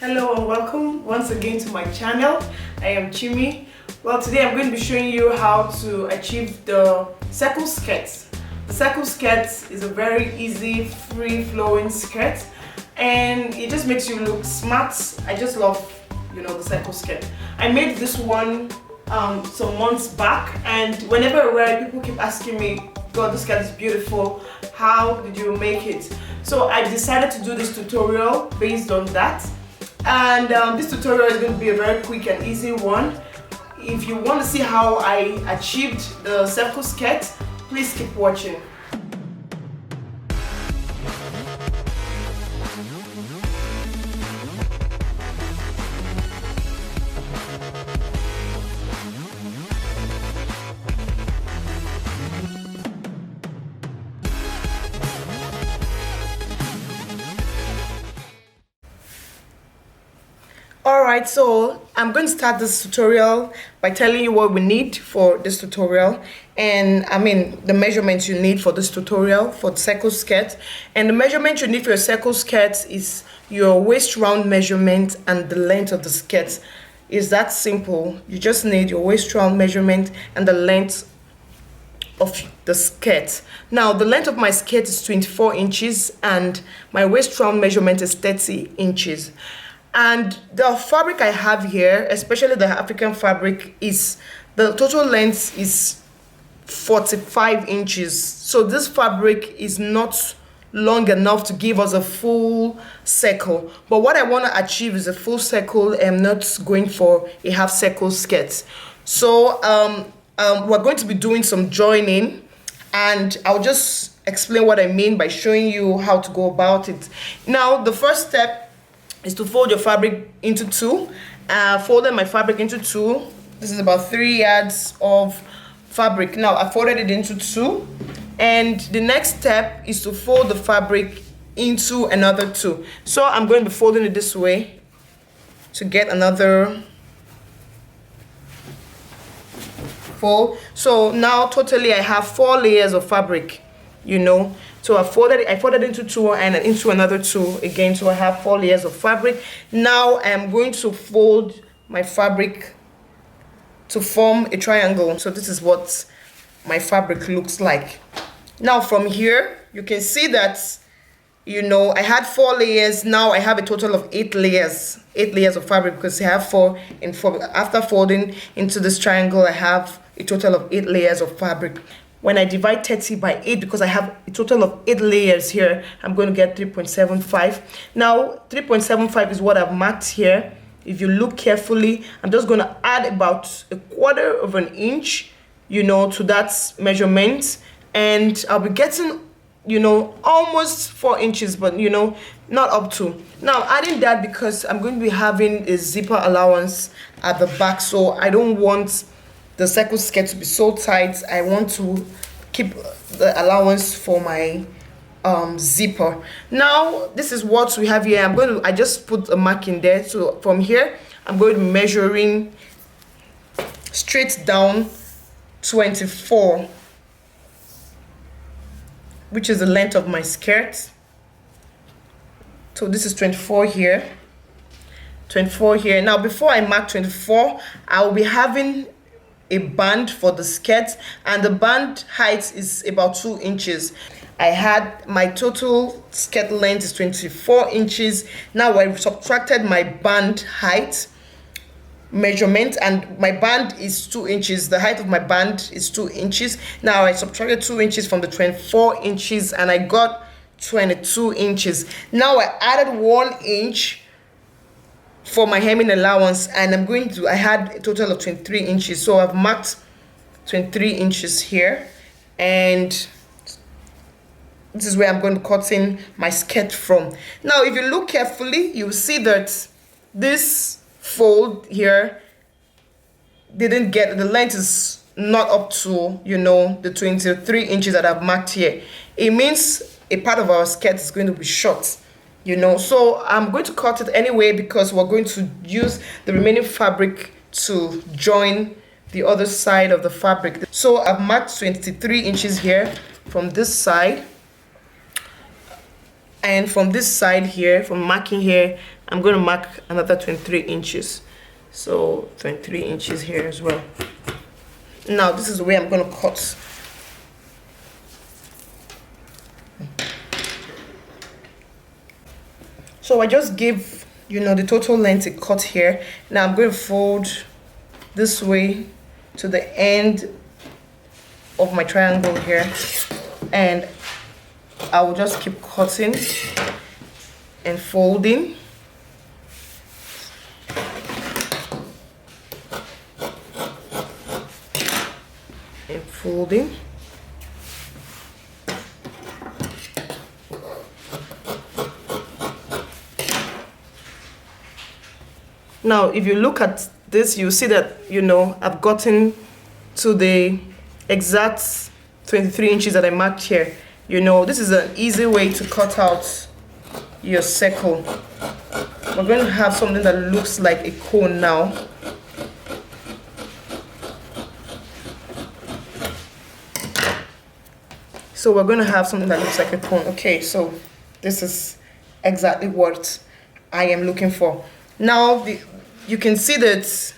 Hello and welcome once again to my channel. I am Chioma. Well, today I'm going to be showing you how to achieve the circle skirt. The circle skirt is a very easy, free-flowing skirt and it just makes you look smart. I just love, the circle skirt. I made this one some months back, and whenever I wear it, people keep asking me, God, this skirt is beautiful. How did you make it? So I decided to do this tutorial based on that. And this tutorial is going to be a very quick and easy one. If you want to see how I achieved the circle skirt, please keep watching. Alright, so I'm going to start this tutorial by telling you what we need for this tutorial, and the measurements you need for this tutorial for the circle skirt. And the measurement you need for your circle skirt is your waist round measurement and the length of the skirt. It's that simple. You just need your waist round measurement and the length of the skirt. Now the length of my skirt is 24 inches and my waist round measurement is 30 inches. And the fabric I have here, especially the African fabric, is the total length is 45 inches. So this fabric is not long enough to give us a full circle. But what I want to achieve is a full circle. I'm not going for a half circle skirt. So we're going to be doing some joining, and I'll just explain what I mean by showing you how to go about it. Now the first step is to fold your fabric into two. Folded my fabric into two. This is about 3 yards of fabric. Now I folded it into two, and the next step is to fold the fabric into another two. So I'm going to be folding it this way to get another fold. So now totally I have 4 layers of fabric, So I folded into two and into another two again, so I have 4 layers of fabric. Now I am going to fold my fabric to form a triangle. So this is what my fabric looks like. Now from here you can see that I had 4 layers. Now I have a total of 8 layers of fabric, because I have 4 and 4. After folding into this triangle, I have a total of 8 layers of fabric. When I divide 30 by 8, because I have a total of 8 layers here, I'm going to get 3.75. Now 3.75 is what I've marked here. If you look carefully, I'm just going to add about 1/4 of an inch, to that measurement, and I'll be getting, almost 4 inches, but not up to. Now adding that because I'm going to be having a zipper allowance at the back, so I don't want the circle skirt to be so tight. I want to keep the allowance for my zipper. Now this is what we have here. I just put a mark in there. So from here I'm going to be measuring straight down 24, which is the length of my skirt. So this is 24 here. 24 here. Now before I mark 24, I will be having a band for the skirt, and the band height is about 2 inches. I had my total skirt length is 24 inches. Now I subtracted my band height measurement, and my band is 2 inches. The height of my band is 2 inches. Now I subtracted 2 inches from the 24 inches and I got 22 inches. Now I added 1 inch for my hemming allowance, and I had a total of 23 inches. So I've marked 23 inches here, and this is where I'm going to cut in my skirt from. Now if you look carefully, you'll see that this fold here didn't get, the length is not up to the 23 inches that I've marked here. It means a part of our skirt is going to be short. So I'm going to cut it anyway, because we're going to use the remaining fabric to join the other side of the fabric. So I've marked 23 inches here from this side, and from this side here, from marking here, I'm going to mark another 23 inches. So 23 inches here as well. Now this is the way I'm going to cut. So I just give, you know, the total length a cut here. Now I'm going to fold this way to the end of my triangle here, and I will just keep cutting and folding. And folding. Now, if you look at this, you see that, you know, I've gotten to the exact 23 inches that I marked here. You know, this is an easy way to cut out your circle. We're going to have something that looks like a cone now. So we're going to have something that looks like a cone. Okay, so this is exactly what I am looking for. Now, you can see that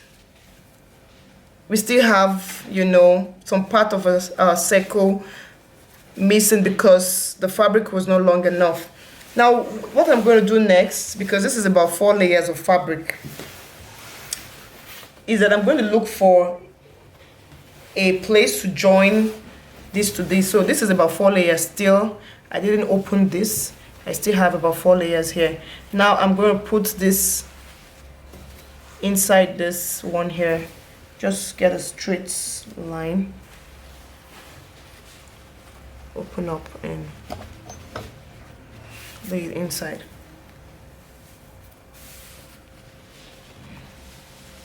we still have, you know, some part of a circle missing because the fabric was not long enough. Now, what I'm going to do next, because this is about 4 layers of fabric, is that I'm going to look for a place to join this to this. So this is about 4 layers still. I didn't open this. I still have about 4 layers here. Now I'm going to put this inside this one here. Just get a straight line, open up and lay it inside.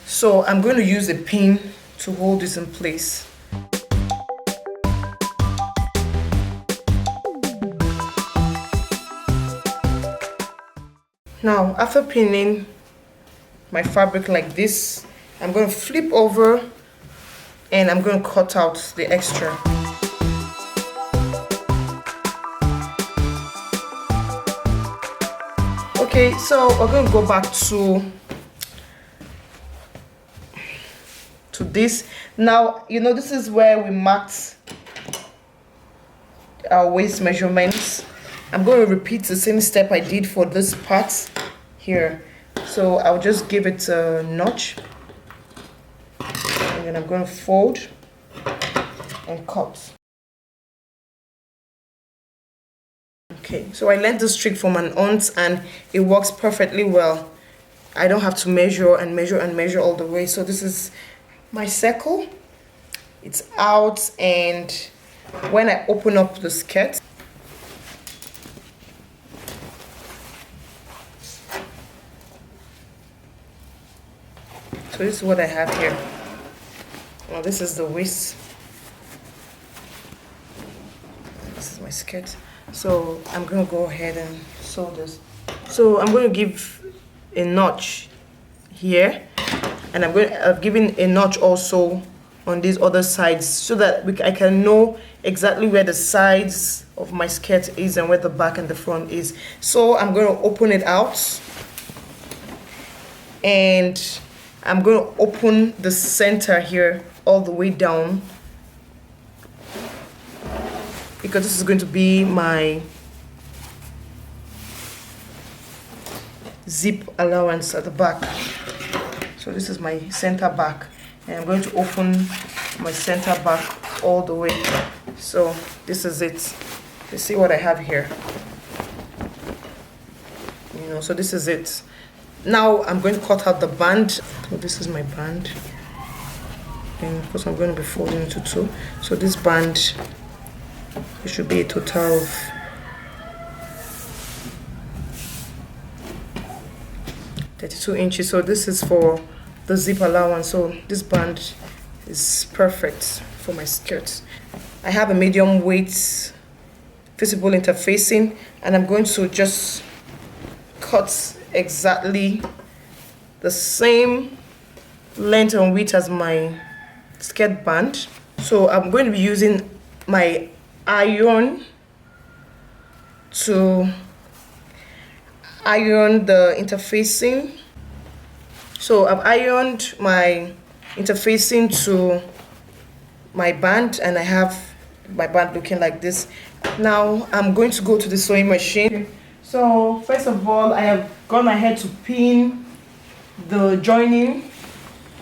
So I'm going to use a pin to hold this in place. Now, after pinning my fabric like this, I'm going to flip over and I'm going to cut out the extra. Okay, so we're going to go back to this. Now, you know, this is where we marked our waist measurements. I'm going to repeat the same step I did for this part here. So I'll just give it a notch, and then I'm going to fold and cut. Okay, so I learned this trick from an aunt and it works perfectly well. I don't have to measure and measure and measure all the way. So this is my circle. It's out, and when I open up the skirt, so this is what I have here. Now this is the waist. This is my skirt. So I'm going to go ahead and sew this. So I'm going to give a notch here, and I've given a notch also on these other sides so that I can know exactly where the sides of my skirt is and where the back and the front is. So I'm going to open it out, and I'm going to open the center here all the way down, because this is going to be my zip allowance at the back. So this is my center back, and I'm going to open my center back all the way. So this is it. You see what I have here? You know, so this is it. Now I'm going to cut out the band. So this is my band, and of course I'm going to be folding into 2. So this band, it should be a total of 32 inches. So this is for the zip allowance. So this band is perfect for my skirt. I have a medium weight visible interfacing, and I'm going to just cut exactly the same length and width as my skirt band. So I'm going to be using my iron to iron the interfacing. So I've ironed my interfacing to my band, and I have my band looking like this. Now I'm going to go to the sewing machine. So first of all, I have gone ahead to pin the joining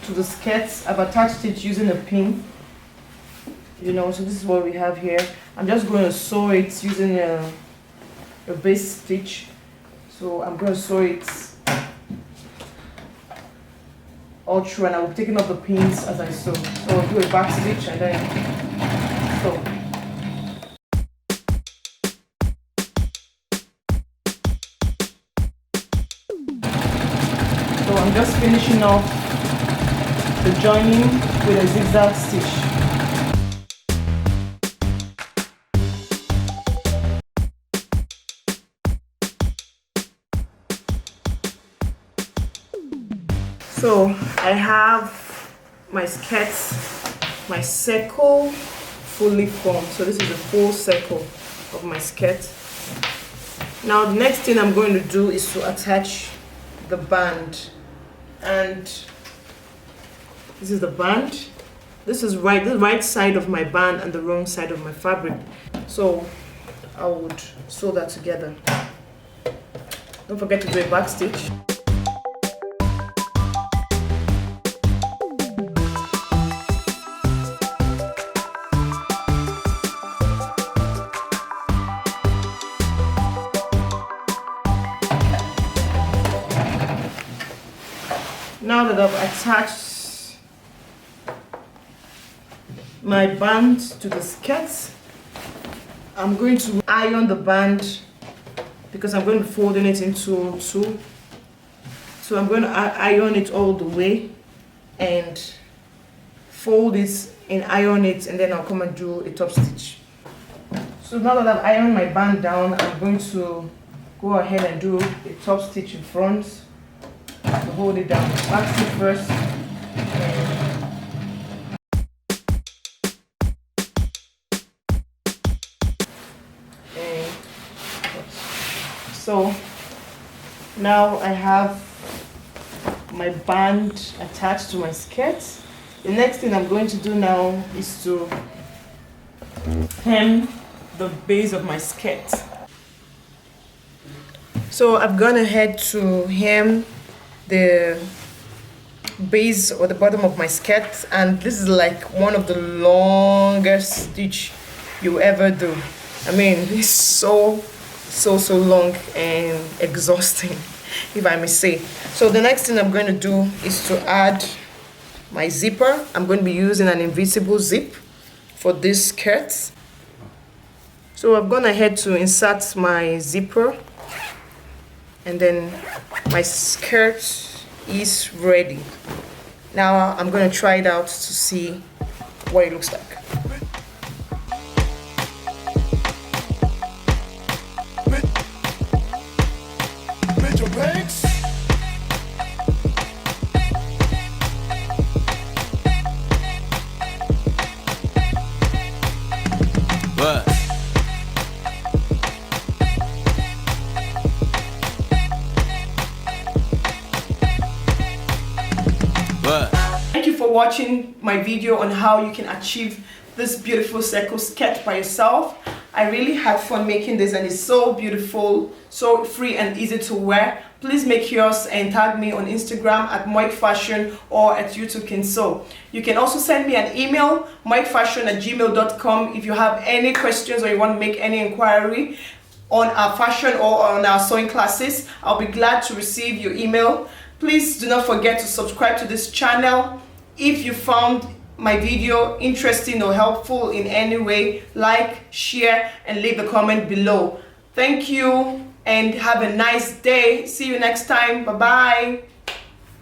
to the skirts. I've attached it using a pin, you know. So this is what we have here. I'm just going to sew it using a base stitch. So I'm going to sew it all through, and I'll be taking off the pins as I sew. So I'll do a back stitch and then sew. So I'm just finishing off the joining with a zigzag stitch. So I have my skirts, my circle fully formed. So this is a full circle of my skirt. Now the next thing I'm going to do is to attach the band, and this is the band. This is the right side of my band and the wrong side of my fabric. So I would sew that together. Don't forget to do a back stitch. Now that I've attached my band to the skirt, I'm going to iron the band because I'm going to be folding it into two. So I'm going to iron it all the way and fold it and iron it, and then I'll come and do a top stitch. So now that I've ironed my band down, I'm going to go ahead and do a top stitch in front. To hold it down, back stitch first, and so now I have my band attached to my skirt. The next thing I'm going to do now is to hem the base of my skirt. So I've gone ahead to hem the base or the bottom of my skirt, and this is like one of the longest stitch you ever do. I mean, it's so long and exhausting, if I may say. So the next thing I'm going to do is to add my zipper. I'm going to be using an invisible zip for this skirt. So I've gone ahead to insert my zipper, and then my skirt is ready. Now I'm going to try it out to see what it looks like. Thank you for watching my video on how you can achieve this beautiful circle skirt by yourself. I really had fun making this, and it's so beautiful, so free and easy to wear. Please make yours and tag me on Instagram at moikfashion or at youtoocansew. You can also send me an email, moikfashion@gmail.com, if you have any questions or you want to make any inquiry on our fashion or on our sewing classes. I'll be glad to receive your email. Please do not forget to subscribe to this channel. If you found my video interesting or helpful in any way, like, share, and leave a comment below. Thank you and have a nice day. See you next time. Bye bye.